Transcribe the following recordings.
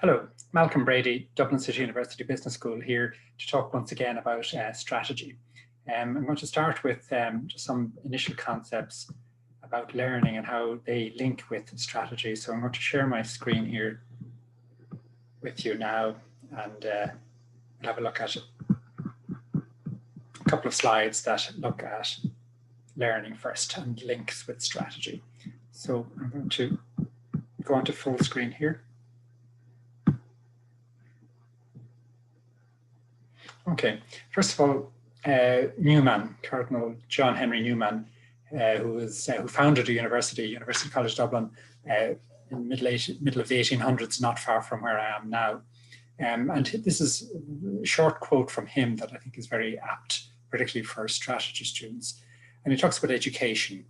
Hello, Malcolm Brady, Dublin City University Business School here to talk once again about strategy. I'm going to start with just some initial concepts about learning and how they link with strategy. So I'm going to share my screen here with you now and have a look at a couple of slides that look at learning first and links with strategy. So I'm going to go onto full screen here. Okay, first of all, Newman, Cardinal John Henry Newman, who founded a university, University College Dublin, in the middle of the 1800s, not far from where I am now. And this is a short quote from him that I think is very apt, particularly for strategy students. And he talks about education.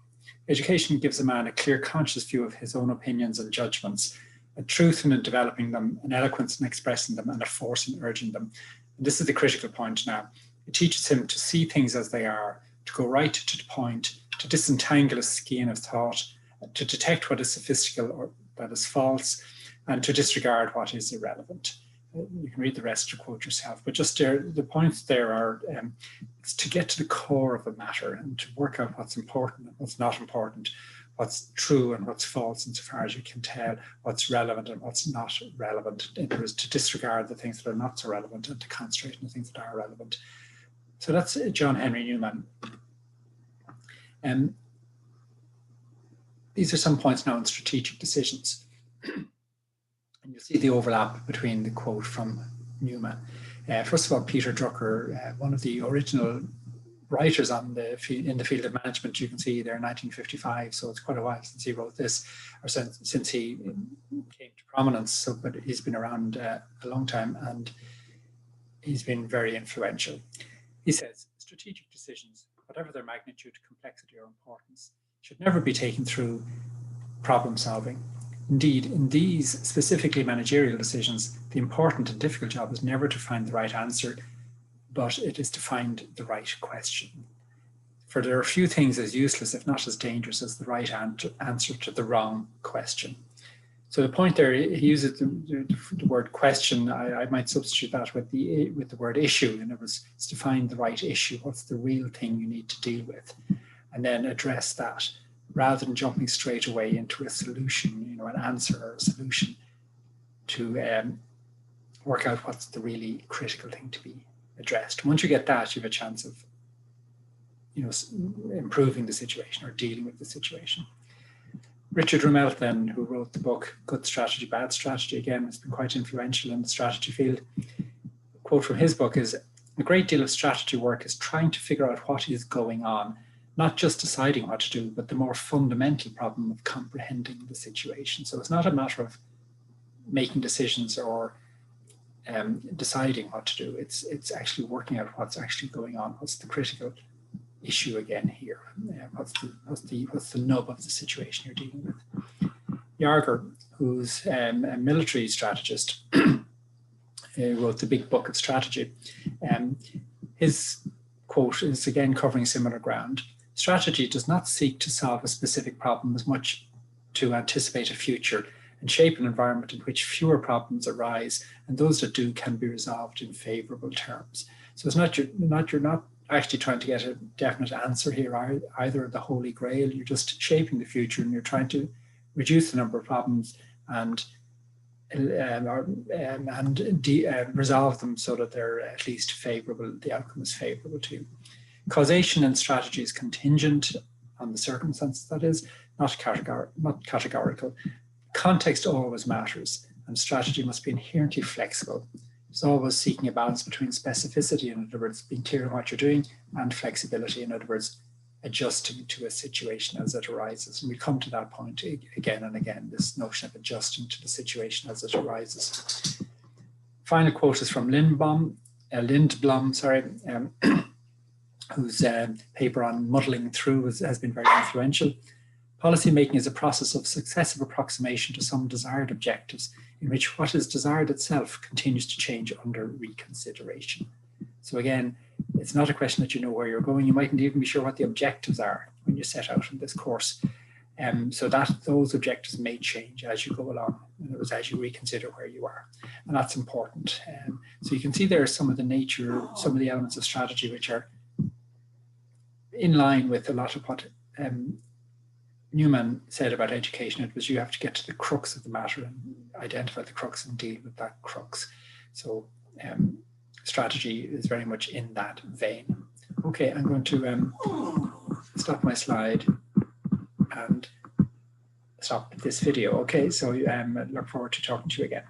Education gives a man a clear, conscious view of his own opinions and judgments, a truth in developing them, an eloquence in expressing them, and a force in urging them. And this is the critical point now. It teaches him to see things as they are, to go right to the point, to disentangle a skein of thought, to detect what is sophistical or that is false, and to disregard what is irrelevant. You can read the rest of the quote yourself, but just the points there are it's to get to the core of a matter and to work out what's important and what's not important, what's true and what's false insofar as you can tell, what's relevant and what's not relevant. In other words, to disregard the things that are not so relevant and to concentrate on the things that are relevant. So that's John Henry Newman. These are some points now on strategic decisions. And you'll see the overlap between the quote from Newman. First of all, Peter Drucker, one of the original writers in the field of management, you can see there in 1955, so it's quite a while since he wrote this, or since he came to prominence. So, but he's been around a long time and he's been very influential. He says, strategic decisions, whatever their magnitude, complexity, or importance, should never be taken through problem solving. Indeed, in these specifically managerial decisions, the important and difficult job is never to find the right answer, but it is to find the right question. For there are few things as useless, if not as dangerous, as the right answer to the wrong question. So the point there, he uses the word question. I might substitute that with the word issue. In other words, it's to find the right issue. What's the real thing you need to deal with? And then address that, rather than jumping straight away into a solution, an answer or a solution, to work out what's the really critical thing to be addressed. Once you get that, you have a chance of improving the situation or dealing with the situation. Richard Rumelt then, who wrote the book Good Strategy, Bad Strategy, again, has been quite influential in the strategy field. A quote from his book is, a great deal of strategy work is trying to figure out what is going on, not just deciding what to do, but the more fundamental problem of comprehending the situation. So it's not a matter of making decisions or deciding what to do. It's actually working out what's actually going on. What's the critical issue again here? What's the nub of the situation you're dealing with? Yarger, who's a military strategist, wrote the big book of strategy. His quote is again covering similar ground. Strategy does not seek to solve a specific problem as much to anticipate a future and shape an environment in which fewer problems arise, and those that do can be resolved in favorable terms. So it's you're not actually trying to get a definite answer here, either the holy grail. You're just shaping the future and you're trying to reduce the number of problems and resolve them so that they're at least favorable, the outcome is favorable to you. Causation in strategy is contingent on the circumstances, that is, not categorical. Context always matters, and strategy must be inherently flexible. It's always seeking a balance between specificity, in other words, being clear on what you're doing, and flexibility, in other words, adjusting to a situation as it arises. And we come to that point again and again, this notion of adjusting to the situation as it arises. Final quote is from Lindblom, whose paper on muddling through has been very influential. Policymaking is a process of successive approximation to some desired objectives in which what is desired itself continues to change under reconsideration. So again, it's not a question that you know where you're going. You mightn't even be sure what the objectives are when you set out on this course. So that those objectives may change as you go along, in other words, as you reconsider where you are, and that's important. So you can see there some of the nature, some of the elements of strategy which are in line with a lot of what Newman said about education. It was you have to get to the crux of the matter and identify the crux and deal with that crux. So strategy is very much in that vein. Okay, I'm going to stop my slide and stop this video. Okay, so I look forward to talking to you again.